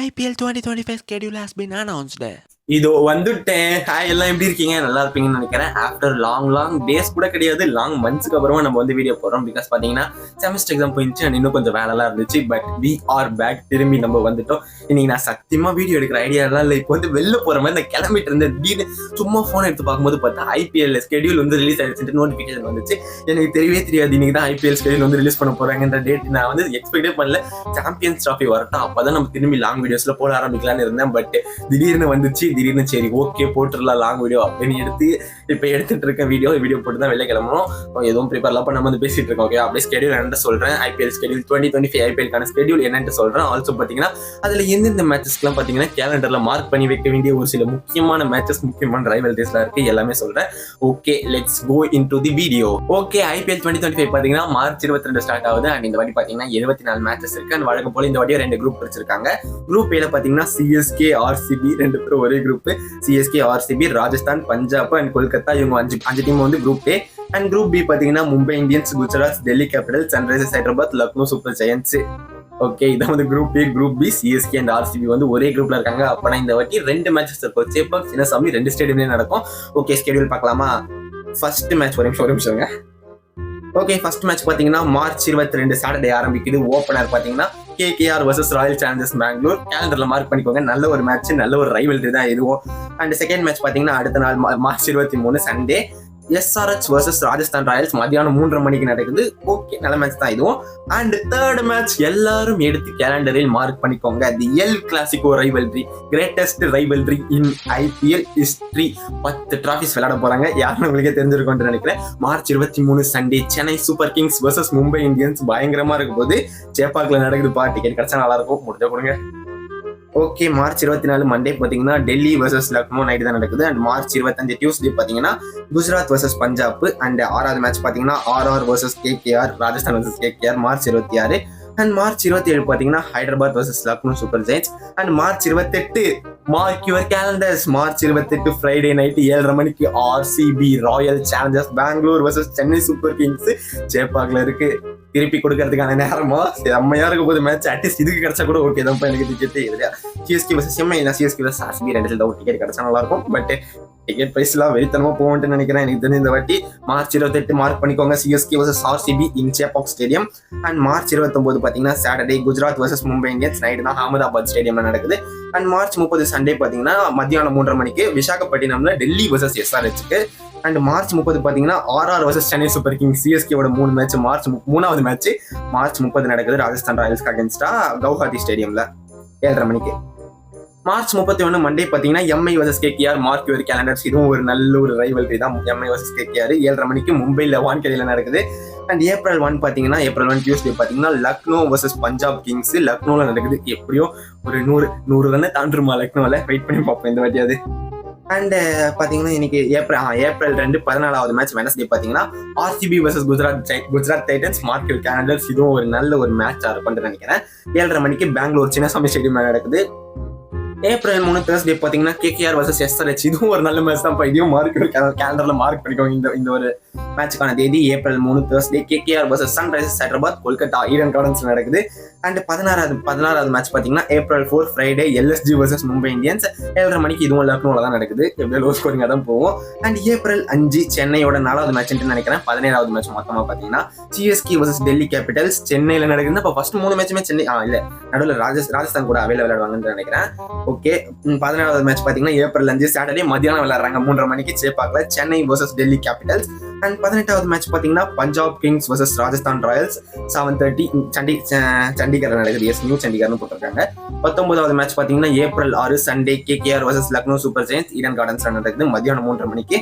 IPL 2025 schedule has been announced. இதோ வந்துட்டேன். Hi, எல்லாம் எப்படி இருக்கீங்க? நல்லா இருப்பீங்கன்னு நினைக்கிறேன். ஆஃப்டர் லாங் டேஸ் கூட கிடையாது, லாங் மந்த்ஸ்க்கு அப்புறமா நம்ம வந்து வீடியோ போடுறோம். பிகாஸ் பாத்தீங்கன்னா செமஸ்டர் எக்ஸாம் போயிடுச்சு, இன்னும் கொஞ்சம் வேலைலாம் இருந்துச்சு. But we are back. திரும்பி நம்ம வந்துட்டோம். இன்னைக்கு நான் சத்தியமா வீடியோ எடுக்கிற ஐடியாலாம் இல்லை. இப்போ வந்து வெளில போற மாதிரி இந்த கிளம்பிட்டு இருந்தேன். திடீர்னு சும்மா போன் எடுத்து பார்க்கும்போது பார்த்தா IPL ஸ்கெடியூல் வந்து ரிலீஸ் ஆயிடுச்சு, நோட்டிபிகேஷன் வந்துச்சு. எனக்கு தெரியவே தெரியாது இன்னைக்கு தான் IPL ஸ்கெடியூல் வந்து ரிலீஸ் பண்ண போறாங்கன்ற டேட் நான் வந்து எக்ஸ்பெக்டே பண்ணல. சாம்பியன்ஸ் ட்ராஃபி வரட்டும், அப்பதான் நம்ம திரும்பி லாங் வீடியோஸ்ல போட ஆரம்பிக்கலாம்னு இருந்தேன். பட் திடீர்னு வந்துச்சு. திடீர்னு சரி ஓகே போட்டுடலாம் லாங் வீடியோ அப்படின்னு இப்போ எடுத்துட்டு இருக்க வீடியோ போட்டு தான் வெளில கிளம்பணும். எதுவும் ப்ரிப்பேர்லாம் பண்ண வந்து பேசிட்டு இருக்கோம். ஓகே, அப்படியே ஸ்கெடியூல் என்னன்னு சொல்றேன். IPL ஸ்கெடியூல் 2025 IPL ஸ்கெடியூல் என்னன்னு சொல்றேன். ஆல்சோ பாத்தீங்கன்னா அதுல எந்தெந்த மேட்சஸ்லாம் பாத்தீங்கன்னா கேலண்டர்ல மார்க் பண்ணி வைக்க வேண்டிய ஒரு சில முக்கியமான மேட்சஸ், முக்கியமான ரைவல்ரிஸ்லாம் இருக்கு, எல்லாமே சொல்றேன். Okay, let's go into the video. Okay, IPL 2025 பாத்தீங்கன்னா மார்ச் 22 ஸ்டார்ட் ஆகுது. அண்ட் இந்த வாட்டி பாத்தீங்கன்னா 74 மேட்சஸ் இருக்கு. அண்ட் வழக்கம் போல இந்த வாட்டியும் 2 குரூப் பிரிச்சிருக்காங்க. குரூப் ஏல பாத்தீங்கன்னா CSK RCB 2 பேரும் ஒரே group. CSK RCB, Rajasthan, Punjab and Kolkata, இவங்க அஞ்சு டீம் வந்து group A. And group B பாத்தீங்கன்னா Mumbai Indians, Gujarat, Delhi Capitals, Sunrisers Hyderabad, Lucknow Super Giants. Okay, இதான் வந்து group A. Group B CSK and RCB வந்து ஒரே குரூப்ல இருக்காங்க. அப்பனா இந்த வாட்டி 2 மேட்சஸ் இருக்கும். சேப்பாக் சின்னசாமி 2 ஸ்டேடியம்லயே நடக்கும். ஓகே, ஸ்கெடியூல் பார்க்கலாமா? ஃபர்ஸ்ட் மேட்ச் ஒரு நிமிஷங்க. ஓகே, ஃபர்ஸ்ட் மேட்ச் பாத்தீங்கன்னா மார்ச் 22 சாட்டர்டே ஆரம்பிக்குது. ஓபனர் பாத்தீங்கன்னா KKR vs Royal Challengers Bangalore. கேலண்டர்ல மார்க் பண்ணிக்கோங்க. நல்ல ஒரு மேட்ச், நல்ல ஒரு ரைவல்ரி தான் இதுவும். அண்ட் செகண்ட் மேட்ச் பாத்தீங்கன்னா அடுத்த நாள் March 23 Sunday SRH vs Rajasthan Royals மதியானம் 3:30 மணிக்கு நடக்குது. ஓகே, நல்ல மேட்ச் தான் இதுவும். அண்ட் தேர்ட் மேட்ச் எல்லாரும் எடுத்து கேலண்டரில் மார்க் பண்ணிக்கோங்க. The El Clasico rivalry, greatest rivalry in IPL history. 10 trophies விளையாட போறாங்க. யாருன்னு உங்களுக்கே தெரிஞ்சிருக்கும்னு நினைக்கிறேன். March 23 Sunday Chennai Super Kings versus Mumbai Indians. பயங்கரமா இருக்கும் போது சேப்பாக்ல நடக்குதுப்பா. டிக்கெட் கிடைச்சா நல்லா இருக்கும், முடிஞ்சா கொடுங்க. ஓகே, மார்ச் 24 மண்டே பாத்தீங்கன்னா டெல்லி வர்சஸ் லக்னோ நைட் தான் நடக்குது. அண்ட் மார்ச் 25 டியூஸ்டே பாத்தீங்கன்னா குஜராத் வர்சஸ் பஞ்சாப். அண்ட் 6வது மேட்ச் பாத்தீங்கன்னா RR versus KKR, Rajasthan versus KKR March 26. And March 27 பாத்தீங்கன்னா Hyderabad versus Lucknow Super Giants. And March 28 mark your calendars. March 28 Friday night 7:30 மணிக்கு RCB Royal Challengers Bangalore versus Chennai Super Kings. சேப்பாக்ல இருக்கு. திருப்பி கொடுக்கறதுக்கான நேரமா செம்மையா இருக்க போது மேட்ச். அட்லீஸ்ட் இதுக்கு கிடைச்சா கூட ஓகே தான். எனக்கு டிக்கெட் இல்லையா CSK வர்சஸ் செம்மை, இல்லை CSK வர்சஸ் RCB 2 டிக்கெட் கிடைச்சா நல்லா இருக்கும். பட் டிக்கெட் பிரைஸ் எல்லாம் வெறித்தனமா போகும்னு நினைக்கிறேன். எனக்கு தெரிஞ்ச இந்த வாட்டி மார்ச் 28 மார்க் பண்ணிக்கோங்க. CSK versus RCB in Chepauk stadium. And March 29 பாத்தீங்கன்னா Saturday Gujarat versus Mumbai Indians night தான் அகமதாபாத் ஸ்டேடியம்ல நடக்குது. அண்ட் மார்ச் 30 சண்டே பாத்தீங்கன்னா மத்தியானம் 3:30 மணிக்கு விசாகப்பட்டினம்ல டெல்லி வர்சஸ் SRHக்கு. அண்ட் மார்ச் 30 பாத்தீங்கன்னா RR versus Chennai Super Kings. CSKவோட 3 மேட்ச். மார்ச் 3வது மேட்ச் மார்ச் 30 நடக்குது ராஜஸ்தான் ராயல்ஸ் அகேன்ஸ்டா கவுஹாத்தி ஸ்டேடியம்ல 7:30 மணிக்கு. மார்ச் 31 மண்டே பாத்தீங்கன்னா MI versus KKR mark your calendars. இதுவும் ஒரு நல்ல ஒரு ரைவல்ரி தான். MI வர்சஸ் KKR 7:30 மணிக்கு மும்பைல வான்கேடியில நடக்குது. அண்ட் ஏப்ரல் 1 பாத்தீங்கன்னா ஏப்ரல் 1 டியூஸ்டே பாத்தீங்கன்னா லக்னோ வர்சஸ் பஞ்சாப் கிங்ஸ் லக்னோல நடக்குது. எப்படியோ ஒரு 100 ரன் தாண்டுருமா லக்னோல. வெயிட் பண்ணி பார்ப்போம் இந்த வாட்டியாவது. அண்ட் பாத்தீங்கன்னா இன்னைக்கு ஏப்ரல் 2 14வது மேட்ச் வெனஸ்டே பாத்தீங்கன்னா RCB versus Gujarat Titans mark your calendars. இதுவும் ஒரு நல்ல ஒரு மேட்சா இருக்கும்னு நினைக்கிறேன். 7:30 மணிக்கு பெங்களூர் சின்னசாமி ஸ்டேடியம்ல நடக்குது. ஏப்ரல் 3 தேர்ஸ்டே பாத்தீங்கன்னா KKR வர்சஸ் SRH. இதுவும் ஒரு நல்ல மேட்ச் தான். இதையும் கேலண்டர்ல மார்க் பண்ணிக்கோங்க. இந்த ஒரு மேட்சுக்கான தேதி April 3 Thursday KKR versus Sunrisers Hyderabad Kolkata Eden கார்டன்ஸ்ல நடக்குது. அண்ட் 16வது மேட்ச் பாத்தீங்கன்னா April 4 Friday LSG versus Mumbai Indians 7:30 மணிக்கு. இதுவும் லக்னோல தான் நடக்குது. எப்படியோ லோ ஸ்கோரிங்கா தான் போகும். அண்ட் ஏப்ரல் 5 சென்னையோட 4வது மேட்ச் நினைக்கிறேன். 17வது மேட்ச் மொத்தமா பாத்தீங்கன்னா CSK வர்சஸ் டெல்லி கேபிட்டல்ஸ் சென்னையில நடக்குது. இப்போ ஃபர்ஸ்ட் 3 மேட்சுமே சென்னை இல்ல நடுவில் ராஜஸ்தான் கூட அவையில விளையாடுவாங்கன்னு நினைக்கிறேன். ஓகே, 17வது மேட்ச் பாத்தீங்கன்னா ஏப்ரல் 5 சாட்டர்டே மதியானம் விளையாடுறாங்க 3:30 மணிக்கு சேப்பாக்ல Chennai versus Delhi Capitals. And 18வது மேட்ச் பாத்தீங்கன்னா Punjab Kings versus Rajasthan Royals 7:30 Chandigarh நடக்குது. எஸ், நியூ சண்டிகர்னு போட்டிருக்காங்க. 19வது மேட்ச் பாத்தீங்கன்னா April 6 Sunday KKR versus Lucknow Super Giants Eden கார்டன்ஸ்ல நடக்குது மதியானம் 3:30 மணிக்கு.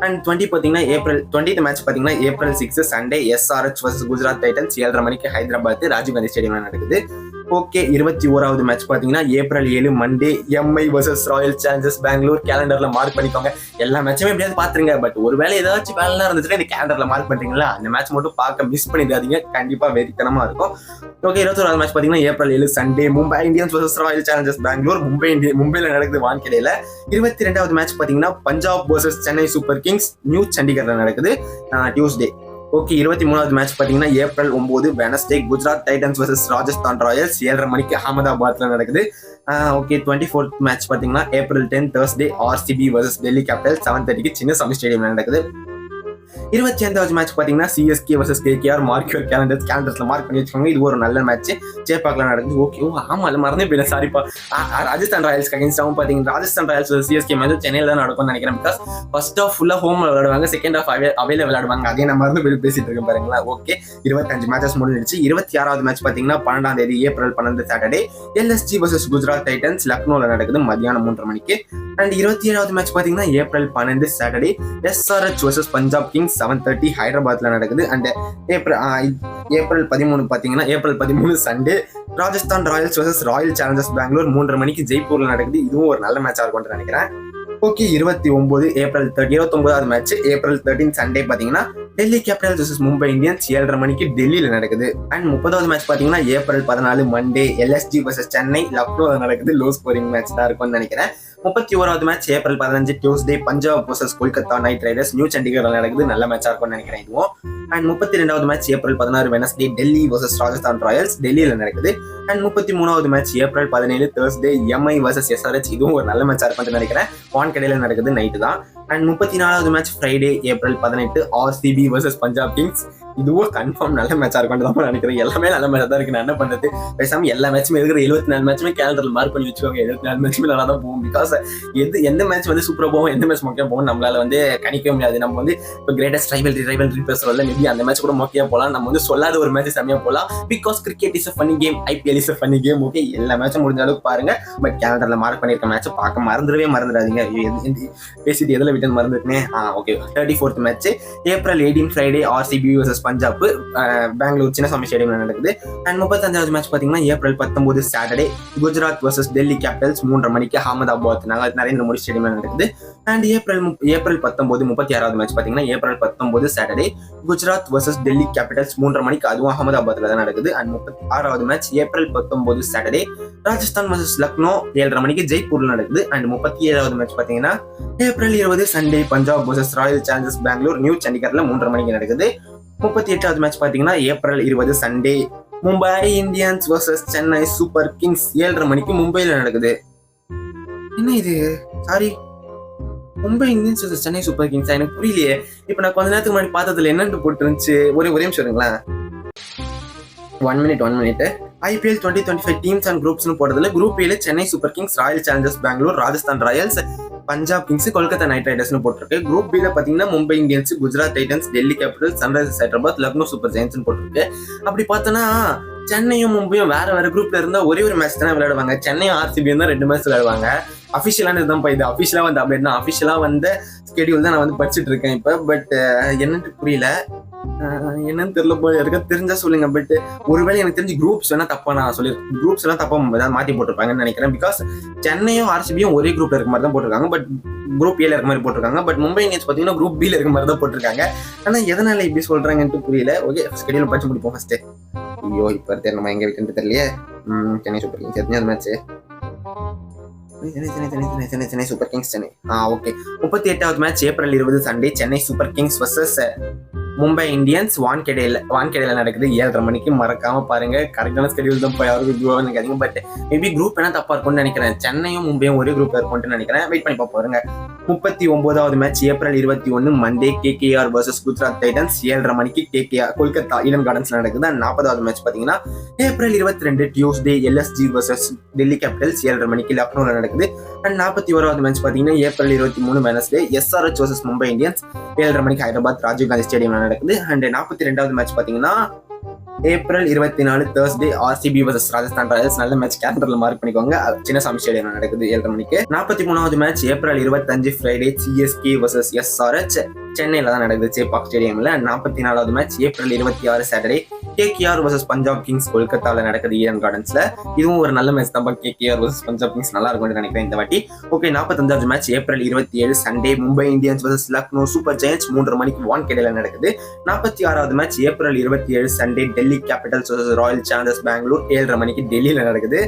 அண்ட் 20 பாத்தீங்கன்னா ஏப்ரல் 20th மேட்ச் பாத்தீங்கன்னா April 6 Sunday SRH versus Gujarat Titans 7:30 மணிக்கு ஹைதராபாத் ராஜீவ் காந்தி ஸ்டேடியம்ல நடக்குது. ஓகே, 21வது மேட்ச் பாத்தீங்கன்னா April 7 Monday MI versus Royal Challengers Bangalore. கேலண்டர்ல மார்க் பண்ணிக்கோங்க. எல்லா மேட்சுமே எப்படியாவது பாத்துருங்க. பட் ஒருவேளை ஏதாச்சும் வேலை இருந்துச்சுன்னா இந்த கேலண்டர்ல மார்க் பண்றீங்களா, அந்த மேட்ச் மட்டும் பார்க்க மிஸ் பண்ணிடாதீங்க. கண்டிப்பா வெறித்தனமா இருக்கும். ஓகே, 21வது மேட்ச் பாத்தீங்கன்னா April 7 Sunday Mumbai Indians versus Royal Challengers Bangalore மும்பைல நடக்குது வான்கேடியில. 22வது மேட்ச் பாத்தீங்கன்னா Punjab versus Chennai Super Kings new சண்டிகர்ல நடக்குது டியூஸ்டே. ஓகே 23வது மேட்ச் பார்த்தீங்கன்னா April 9 Wednesday Gujarat Titans vs Rajasthan Royals 7:30 மணிக்கு அகமதாபாத்ல நடக்குது. ஓகே 24th மேட்ச் பார்த்தீங்கன்னா April 10 Thursday RCB vs Delhi Capitals 7:30க்கு சின்னசாமி ஸ்டேடியம்ல நடக்குது. 25வது மேட்ச் பார்த்தீங்கன்னா CSK vs KKR mark your கேலண்டர்ஸ்ல mark பண்ணி வச்சுக்கோங்க. இது ஒரு நல்ல மேட்ச் சேப்பாக்ல நடக்குது. ஓகே ஆமா அது மறந்தே போயில சாரிப்பா. ராஜஸ்தான் ராயல்ஸ் அகைன்ஸ்டாவும் பார்த்தீங்கன்னா ராஜஸ்தான் ராயல்ஸ் சிஎஸ்கே மேட்ச் சென்னையில் தான் நடக்கும்னு நினைக்கிறேன். பிகாஸ் ஃபர்ஸ்ட் ஆஃப் ஃபுல்லாக ஹோம் விளையாடுவாங்க, செகண்ட் ஆஃப் அவையில விளையாடுவாங்க. அதே நம்ம மறந்து பேசிட்டு இருக்கேன் பாருங்களா. ஓகே 25 மேட்சஸ் முடிஞ்சிடுச்சு. 26வது மேட்ச் பார்த்தீங்கன்னா 12ஆம் தேதி April 12 Saturday LSG vs Gujarat Titans லக்னோல நடக்குது மதியானம் 3:30 மணிக்கு. அண்ட் 27வது மேட்ச் பார்த்தீங்கன்னா April 12 Saturday SRH vs Punjab Kings 7:30 ஹைதராபாத்ல நடக்குது. அண்ட் ஏப்ரல் 13 பார்த்தீங்கன்னா April 13 Sunday Rajasthan Royals vs Royal Challengers Bangalore 3:30 மணிக்கு ஜெய்ப்பூர்ல நடக்குது. இதுவும் ஒரு நல்ல மேட்சா இருக்கும்னு நினைக்கிறேன். ஓகே 29வது மேட்ச் ஏப்ரல் 13 சண்டே பாத்தீங்கன்னா Delhi Capitals vs Mumbai Indians 7:30 மணிக்கு டெல்லியில நடக்குது. அண்ட் 30வது மேட்ச் பாத்தீங்கன்னா April 14 Monday LSG vs Chennai லக்னோல நடக்குது. லோ ஸ்கோரிங் மேட்ச் தான் இருக்கும்னு நினைக்கிறேன். 31வது மேட்ச் April 15 Tuesday Punjab vs Kolkata Knight Riders new சண்டிகர்ல நடக்குது. நல்ல மேட்சா இருக்கும்னு நினைக்கிறேன் இதுவும். அண்ட் 32வது match April 16 Wednesday Delhi vs Rajasthan Royals டெல்லியில நடக்குது. And 33வது match April 17 Thursday Mi vs SRH இதுவும் ஒரு நல்ல மேட்சா இருக்கும்னு நினைக்கிறேன். வான்கடையில நடக்குது நைட்டு தான். அண்ட் 34வது match Friday April 18 RCB vs Punjab Kings இதுவும் கன்ஃபார்ம் நல்ல மேட்சா இருக்கும் தான் நினைக்கிறேன். எல்லாமே நல்ல மேட்சா தான் இருக்கு. நான் என்ன பண்றது பேசாம எல்லா மேட்சுமே இருக்கிற 74 மேட்சுமே கேலண்டர்ல மார்க் பண்ணி வச்சுக்கோங்க. 74 மேட்சுமே நல்லா தான் போகும். பிகாஸ் எந்த மேட்ச் வந்து சூப்பரா போகும் எந்த மேட்ச் மொக்கையா போகும் நம்மளால வந்து கணிக்கவே முடியாது. நம்ம வந்து இப்போ கிரேட்டஸ்ட் ரைவல்ரி பேசுறோம்ல, மேபி அந்த மேட்ச் கூட மொக்கையா போகலாம். நம்ம வந்து சொல்லாத ஒரு மேட்ச் செம்மையா போகலாம். Because cricket is a funny game, IPL is a funny game. Okay எல்லா மேட்சும் முடிஞ்ச அளவுக்கு பாருங்க. பட் கேலண்டர்ல மார்க் பண்ணிருக்க மேட்ச் பார்க்க மறந்துடாதீங்க. பேசிட்டு எதுல விட்டு மறந்துட்டேன். Okay 34th match April 18 Friday RCB vs Punjab Bangalore Chinnaswamy ஸ்டேடியம்ல நடக்குது. அண்ட் 35வது மேட்ச் பாத்தீங்கன்னா April 19 Saturday Gujarat vs Delhi Capitals 3:30 மணிக்கு அகமதாபாத் நரேந்திர மோடி ஸ்டேடியம்ல நடக்குது. அண்ட் ஏப்ரல் 19 36வது மேட்ச் பாத்தீங்கன்னா April 19 Saturday Gujarat vs Delhi Capitals 3:30 மணிக்கு அதுவும் அகமதாபாத்ல தான் நடக்குது. அண்ட் 36வது match April 19 Saturday Rajasthan vs Lucknow 7:30 மணிக்கு ஜெய்ப்பூர்ல நடக்குது. அண்ட் 37வது மேட்ச் பாத்தீங்கன்னா April 20 Sunday Punjab vs Royal Challengers Bangalore new சண்டிகர்ல 3:30 மணிக்கு நடக்குது. 38வது மேட்ச் பாத்தீங்கன்னா April 20 Sunday Mumbai Indians vs Chennai Super Kings 7:30 மணிக்கு மும்பைல நடக்குது. என்ன இது sorry Mumbai Indians vs Chennai Super Kings எனக்கு புரியலையே. இப்ப நான் கொஞ்ச நேரத்துக்கு முன்னாடி பார்த்ததுல என்னன்னு போட்டு இருந்துச்சு ஒரே நிமிஷம் இருங்களேன். 1 மினிட் IPL 2025 டீம்ஸ் அண்ட் குரூப்ஸ்னு போடுறதுல குரூப் ஏல Chennai Super Kings Royal Challengers Bangalore Rajasthan Royals Punjab Kings Kolkata Knight ரைடர்ஸ்னு போட்டிருக்கு. குரூப் பில பாத்தீங்கன்னா Mumbai Indians Gujarat Titans Delhi Capitals Sunrisers Hyderabad Lucknow Super Giants போட்டிருக்கு. அப்படி பார்த்தோன்னா சென்னையும் மும்பையும் வேற குரூப்ல இருந்தா ஒரே ஒரு மேட்ச் தான் விளையாடுவாங்க. சென்னையும் ஆர்சிபியும் தான் 2 மேட்ச் விளையாடுவாங்க. அஃபிஷியலான இதுதான் இது அஃபிஷியலா வந்து அப்டேட் தான். அஃபிஷியலா வந்து ஸ்கெடியூல் தான் நான் வந்து படிச்சுட்டு இருக்கேன் இப்ப. பட் என்னன்னு புரியல, என்னன்னு தெரியல போல இருக்க. தெரிஞ்சா சொல்லுங்க. பட் ஒருவேளை எனக்கு தெரிஞ்சு குரூப்ஸ் வேணா தப்பா நான் சொல்லியிருக்கேன். குரூப்ஸ் எல்லாம் தப்பா ஏதாவது மாத்தி போட்டிருப்பாங்கன்னு நினைக்கிறேன். பிகாஸ் சென்னையும் ஆர்சிபியும் ஒரே குரூப்ல இருக்க மாதிரி தான் போட்டிருக்காங்க. பட் குரூப் ஏல இருக்க மாதிரி போட்டிருக்காங்க. பட் மும்பை இந்தியன்ஸ் பாத்தீங்கன்னா குரூப் பில இருக்க மாதிரி தான் போட்டிருக்காங்க. ஆனா எதனால இப்படி சொல்றாங்கன்னு புரியல. ஓகே ஸ்கெடியூல் படிச்சு முடிப்போம் ஃபர்ஸ்ட். ஐயோ இப்ப நம்ம எங்க விட்டு தெரியலையே. சென்னை சூப்பர் கிங்ஸ் எத்தனை match Chennai Super Kings Chennai. Okay 38வது match April 20 Sunday Chennai Super Kings vs Mumbai Indians வான்கேடையில நடக்குது 7:30 மணிக்கு. மறக்காம பாருங்க. கரெக்டான ஸ்கெடியூல் தான் யாரும் இதுவாக நினைக்காதீங்க. பட் மேபி குரூப் என்ன தப்பா இருக்கும்னு நினைக்கிறேன். சென்னையும் மும்பையும் ஒரே குரூப்ல இருக்கும்னு நினைக்கிறேன். வெயிட் பண்ணி பாருங்க. 39வது match April 21 Monday KKR vs Gujarat Titans 7:30 மணிக்கு கேகேஆர் கொல்கத்தா ஈடன் கார்டன்ஸ்ல நடக்குது. அண்ட் 40வது மேட்ச் பாத்தீங்கன்னா April 22 Tuesday LSG vs Delhi Capitals 7:30 மணிக்கு லக்னோல நடக்குது. அண்ட் 41வது மேட்ச் பாத்தீங்கன்னா April 23 Wednesday SRH vs Mumbai Indians 7:30 மணிக்கு ஹைதராபாத் ராஜீவ் காந்தி ஸ்டேடியம்ல நடக்குது. அண்ட் 42வது மேட்ச் பாத்தீங்கன்னா April 24 Thursday RCB vs Rajasthan Royals நல்ல மேட்ச் கேலண்டர்ல மார்க் பண்ணிக்கோங்க. சின்னசாமி ஸ்டேடியம்ல நடக்குது 7:30 மணிக்கு. 43வது match April 25 Friday CSK vs SRH சென்னையில தான் நடக்குது சேப்பாக் ஸ்டேடியம்ல. 44வது match April 26 Saturday KKR vs Punjab Kings கொல்கத்தால நடக்குது ஈடன் கார்டன்ஸ்ல. இதுவும் ஒரு நல்ல மேட்ச் தான். கேகேஆர் vs பஞ்சாப் கிங்ஸ் நல்லா இருக்கும்னு நினைக்கிறேன் இந்த வாட்டி. ஓகே 45வது match April 27 Sunday Mumbai Indians vs Lucknow Super Giants 3:30 மணிக்கு வான்கேடையில நடக்குது. 46வது match April 27 Sunday Delhi Capitals vs Royal Challengers Bangalore 7:30 மணிக்கு டெல்லியில நடக்குது.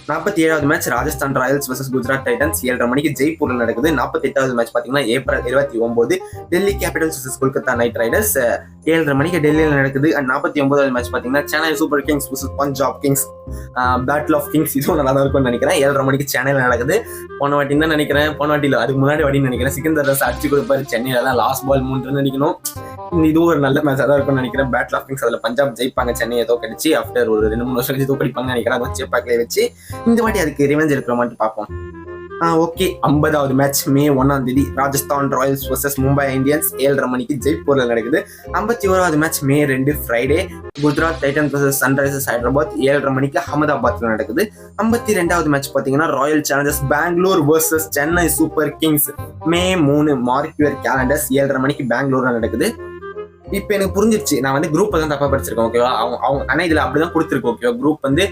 47வது match Rajasthan Royals vs Gujarat Titans 7:30 மணிக்கு ஜெய்ப்பூர்ல நடக்குது. 48வது மேட்ச் பாத்தீங்கன்னா April 29 Delhi Capitals vs Kolkata Knight Riders 7:30 மணிக்கு டெல்லியில நடக்குது. அண்ட் 49வது மேட்ச் பாத்தீங்கன்னா Chennai Super Kings vs Punjab Kings battle of kings. இதுவும் நல்லா தான் இருக்கும்னு நினைக்கிறேன். 7:30 மணிக்கு சென்னையில நடக்குது. போன வாட்டி தான் நினைக்கிறேன், போன வாட்டியில் அதுக்கு முன்னாடி வாட்டின்னு நினைக்கிறேன், சிக்கந்தர் ரஸ் அடிச்சு கொடுப்பாரு சென்னையில தான் லாஸ்ட் பால் 3 நினைக்கணும். இதுவும் ஒரு நல்ல மேட்சாக தான் இருக்கும்னு நினைக்கிறேன். பேட்டில் ஆஃப் கிங்ஸ் அதில் பஞ்சாப் ஜெயிப்பாங்க, சென்னையை தோக்கடிச்சு ஆஃப்டர் ஒரு 2-3 வருஷம் கழிச்சு தோக்கடிப்பாங்கன்னு நினைக்கிறேன். அதை சேப்பாக்கிலே வச்சு இந்த வாட்டி அதுக்கு ரிவெஞ்ச் இருக்கிற மாதிரி பார்ப்போம். ஓகே, 50வது match May 1 Rajasthan Royals vs Mumbai Indians 7:30 மணிக்கு ஜெய்ப்பூர்ல நடக்குது. 51வது match May 2 Friday Gujarat Titans vs Sunrisers Hyderabad 7:30 மணிக்கு அகமதாபாத்ல நடக்குது. 52வது மேட்ச் பாத்தீங்கன்னா Royal Challengers Bangalore vs Chennai Super Kings May 3 mark your calendars 7:30 மணிக்கு பெங்களூர்ல நடக்குது. இப்ப எனக்கு புரிஞ்சிருச்சு, நான் வந்து குரூப் தான் தப்பா படிச்சிருக்கேன். ஓகேவா, அவங்க ஆனா இதுல அப்படிதான் கொடுத்துருக்கு. ஓகேவா, குரூப் வந்து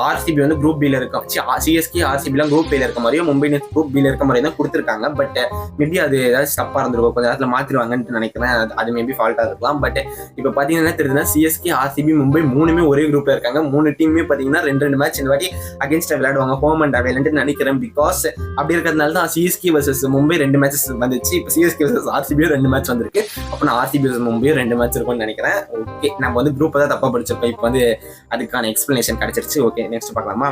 ஆர்சிபி வந்து குரூப் பில இருக்கும், சிஎஸ்கே ஆர்சிபி எல்லாம் குரூப் பில இருக்க மாதிரியும் மும்பை இந்தியன்ஸ் குரூப் பில இருக்க மாதிரியும் தான் கொடுத்துருக்காங்க. பட் மேபி அது ஏதாவது தப்பா இருந்திருக்கும், கொஞ்சம் நேரத்துல மாத்திருவாங்கன்னு நினைக்கிறேன். அது மேபி ஃபால்ட்டா இருக்கலாம். பட் இப்ப பாத்தீங்கன்னா தெரியுதுன்னா சிஎஸ்கே ஆர்சிபி மும்பை 3மே ஒரே குரூப்ல இருக்காங்க. 3 டீமுமே பாத்தீங்கன்னா 2 மேட்ச் இந்த வாட்டி அகேன்ஸ்டா விளையாடுவாங்க, ஹோம் அண்ட் அவேலன்ட்டு நினைக்கிறேன். பிகாஸ் அப்படி இருக்கிறதுனால தான் சிஎஸ்கே vs மும்பை 2 மேட்சஸ் வந்துச்சு. இப்ப சிஎஸ்கே vs ஆர்சிபியும் 2 மேட்ச் வந்திருக்கு. அப்ப நான் ஆர்சிபி vs மும்பையும் 2 மேட்ச் இருக்கும்னு நினைக்கிறேன். ஓகே, நம்ம வந்து குரூப் தான் தப்பா படிச்சிருப்போம். இப்போ வந்து அதுக்கான எக்ஸ்பிளனேஷன் கிடைச்சிருச்சு. ஓகே, நெக்ஸ்ட் பார்க்கலாமா?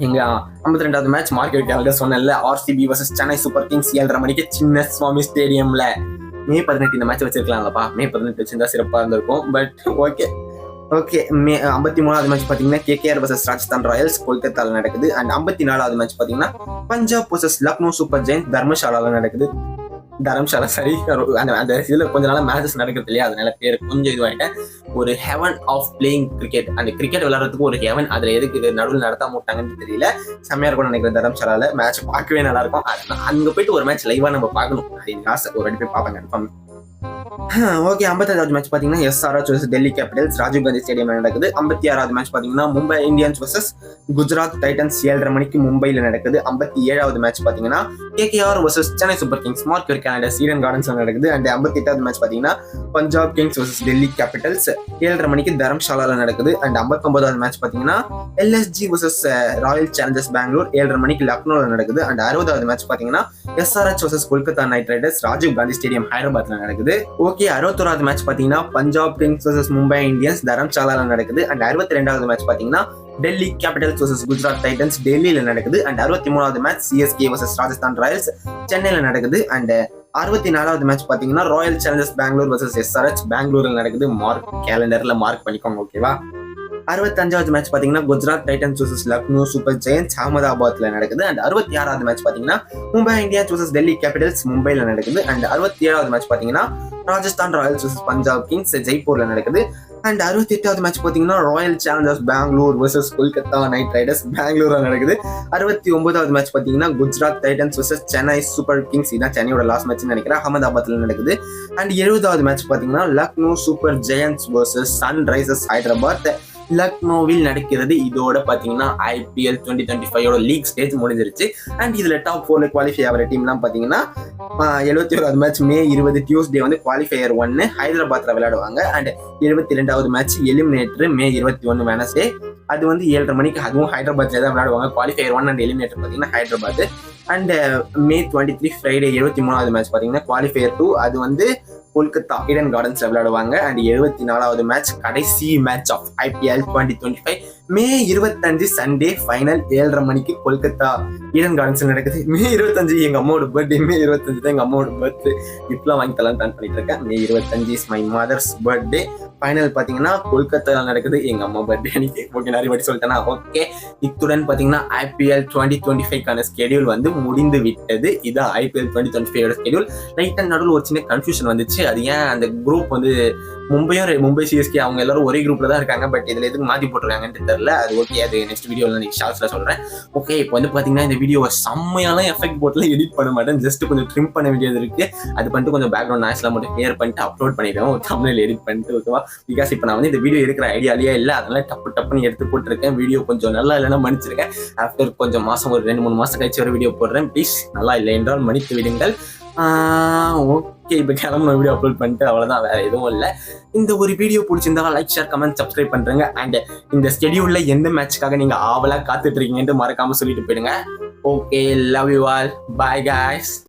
எங்க 52வது மேட்ச் மார்க்கெட் கேலண்டர் சொன்னேன்ல, RCB vs Chennai Super Kings 7:30 மணிக்கு சின்ன சுவாமி ஸ்டேடியம்ல. மே 18 இந்த மேட்ச் வச்சிருக்கலாம்லப்பா, மே 18 வச்சிருந்தா சிறப்பா இருந்திருக்கும். பட் ஓகே, 53வது மேட்ச் பாத்தீங்கன்னா கேகேஆர் vs ராஜஸ்தான் ராயல்ஸ் கொல்கத்தால நடக்குது. அண்ட் 54வது மேட்ச் பாத்தீங்கன்னா Punjab vs Lucknow Super Giants தர்மசாலால நடக்குது. தரம்சாலா சரி, அந்த இதுல கொஞ்ச நாளா மேட்சஸ் நடக்கிறது இல்லையா, அதனால பேர் கொஞ்சம் இதுவாயிட்டேன். ஒரு ஹெவன் ஆஃப் பிளேயிங் கிரிக்கெட், அந்த கிரிக்கெட் விளையாடுறதுக்கு ஒரு ஹெவன், அதுல எதுக்கு நடுவில் நடத்தாம விட்டாங்கன்னு தெரியல. செம்மையா இருக்கும்னு நினைக்கிறேன். தரம்சாலால மேட்ச் பார்க்கவே நல்லா இருக்கும். அங்க போயிட்டு ஒரு மேட்ச் லைவா நம்ம பார்க்கணும், அது எனக்கு ஆசை. ஒரு போய் பார்ப்பேன் கன்ஃபார்ம். ஓகே, 55வது மேட்ச் பாத்தீங்கன்னா SRH vs Delhi Capitals Rajiv Gandhi ஸ்டேடியம்ல நடக்குது. 56வது மேட்ச் பாத்தீங்கன்னா Mumbai Indians vs Gujarat Titans 7:30 மணிக்கு மும்பைல நடக்குது. 57வது மேட்ச் பாத்தீங்கன்னா KKR vs Chennai Super Kings mark your calendars Eden கார்டன்ஸ்ல நடக்குது. அண்ட் 58வது மேட்ச் பாத்தீங்கன்னா Punjab Kings vs Delhi Capitals 7:30 மணிக்கு தரம்சாலால நடக்குது. அண்ட் 59வது மேட்ச் பாத்தீங்கன்னா LSG vs Royal Challengers Bangalore 7:30 மணிக்கு லக்னோல நடக்குது. அண்ட் 60வது மேட்ச் பாத்தீங்கன்னா SRH vs Kolkata Knight Riders Rajiv Gandhi stadium ஹைதராபாத்ல நடக்குது. ஓகே, 61வது மேட்ச் பாத்தீங்கன்னா Punjab Kings vs Mumbai Indians தரம்சாலால நடக்குது. அண்ட் 62வது மேட்ச் பாத்தீங்கன்னா Delhi Capitals vs Gujarat Titans டெல்லியில நடக்குது. அண்ட் 63வது match CSK vs Rajasthan Royals சென்னையில நடக்குது. அண்ட் 64வது மேட்ச் பாத்தீங்கன்னா Royal Challengers Bangalore vs SRH பெங்களூர்ல நடக்குது. மார்க் கேலண்டர்ல மார்க் பண்ணிக்கோங்க. ஓகேவா, 65வது மேட்ச் பாத்தீங்கன்னா Gujarat Titans vs Lucknow Super Giants அகமதாபாத்ல நடக்குது. அண்ட் 66வது மேட்ச் பாத்தீங்கன்னா Mumbai Indians vs Delhi Capitals மும்பைல நடக்குது. அண்ட் 67வது மேட்ச் பாத்தீங்கன்னா Rajasthan Royals vs Punjab Kings ஜெய்ப்பூர்ல நடக்குது. அண்ட் 68வது மேட்ச் பாத்தீங்கன்னா Royal Challengers Bangalore vs Kolkata Knight Riders பெங்களூர்ல நடக்குது. 69வது மேட்ச் பாத்தீங்கன்னா Gujarat Titans vs Chennai Super Kings, இதான் சென்னையோட லாஸ்ட் மேட்ச்னு நினைக்கிறேன், அகமதாபாத்ல நடக்குது. அண்ட் 70வது மேட்ச் பாத்தீங்கன்னா Lucknow Super Giants vs Sunrisers Hyderabad லக்னோவில் நடக்கிறது. இதோட பாத்தீங்கன்னா IPL 2025 லீக் ஸ்டேஜ் முடிஞ்சிருச்சு. அண்ட் இதுல டாப் 4ல குவாலிஃபை ஆகிற டீம்லாம் பாத்தீங்கன்னா 71வது மேட்ச் மே 20 டியூஸ்டே வந்து குவாலிஃபையர் 1 ஹைதராபாத்ல விளையாடுவாங்க. அண்ட் 72வது மேட்ச் எலிமினேட்டர் மே 21 வெனஸ்டே, அது வந்து 7:30 மணிக்கு, அதுவும் ஹைதராபாத்ல தான் விளையாடுவாங்க. குவாலிஃபையர் 1 அண்ட் எலிமினேட்டர் பாத்தீங்கன்னா ஹைதராபாத். அண்ட் மே 23 ஃப்ரைடே 73வது மேட்ச் பாத்தீங்கன்னா குவாலிஃபையர் 2, அது வந்து கொல்கத்தா ஈடன் கார்டன்ஸ்ல விளையாடுவாங்க. அண்ட் 74வது மேட்ச் கடைசி match of IPL 2025 May 25 Sunday final 7:30 மணிக்கு கொல்கத்தா ஈடன் கார்டன்ஸ்ல நடக்குது. மே 25 எங்க அம்மாவோட பர்த்டே, மே 25 தான் எங்க அம்மாவோட பர்த்டே. இப்பெல்லாம் வாங்கி தரலாம் பிளான் பண்ணிட்டு இருக்கேன். மே 25 is my mother's birthday. Final பாத்தீங்கன்னா கொல்கத்தால நடக்குது, எங்க அம்மா பர்த்டே அன்னைக்கு. ஓகே, நிறைய வாட்டி சொல்லிட்டேன்னா. ஓகே, இத்துடன் பாத்தீங்கன்னா IPL 2025 ஸ்கெடியூல் வந்து முடிந்து விட்டது. இதான் IPL 2025 ஸ்கெடியூல். லைட்டா நடுவில் ஒரு சின்ன கன்ஃபியூஷன் வந்துச்சு. அது ஏன் அந்த குரூப் வந்து மும்பை சிஎஸ்கே அவங்க எல்லாரும் ஒரே குரூப்ல தான் இருக்காங்க, பட் இதுல எதுக்கு மாத்தி போட்டிருக்காங்கன்னு தெரியல. அது ஓகே, அது நெக்ஸ்ட் வீடியோல நான் ஷார்ட்ஸ்ல சொல்றேன். ஓகே, இப்போ வந்து பாத்தீங்கன்னா இந்த வீடியோவை செம்மையாலாம் எஃபெக்ட் போட்டுல எடிட் பண்ண மாட்டேன், ஜஸ்ட் கொஞ்சம் ட்ரிம் பண்ண வேண்டியது இருக்கு. அது பண்ணிட்டு கொஞ்சம் பேக்ரவுண்ட் நாய்ஸ்லாம் மட்டும் கிளியர் பண்ணிட்டு அப்லோட் பண்ணிடுவேன், ஒரு தம்ப்நெயில் எடிட் பண்ணிட்டு. ஓகேவா, பிகாஸ் இப்போ நான் வந்து இந்த வீடியோ எடுக்கிற ஐடியாலேயே இல்லை, அதனால டப்புன்னு எடுத்து போட்டிருக்கேன். வீடியோ கொஞ்சம் நல்லா இல்லைன்னா மன்னிச்சிருக்கேன். ஆஃப்டர் கொஞ்சம் மாசம், ஒரு 2-3 மாசம் கழிச்சு ஒரு வீடியோ போடுறேன். ப்ளீஸ் நல்லா இல்லை என்றால் மன்னித்து விடுங்கள். ஓகே, இப்போ கிளம்பணும், வீடியோ அப்லோட் பண்ணிட்டு அவ்வளோதான், வேற எதுவும் இல்லை. இந்த ஒரு வீடியோ பிடிச்சிருந்தா லைக், ஷேர், கமெண்ட், சப்ஸ்கிரைப் பண்ணுறேங்க. அண்ட் இந்த ஸ்கெடியூலில் எந்த மேட்ச்க்காக நீங்கள் ஆவலாக காத்துட்டு இருக்கீங்கன்ட்டு மறக்காமல் சொல்லிட்டு போயிடுங்க. Okay, love you all, bye guys.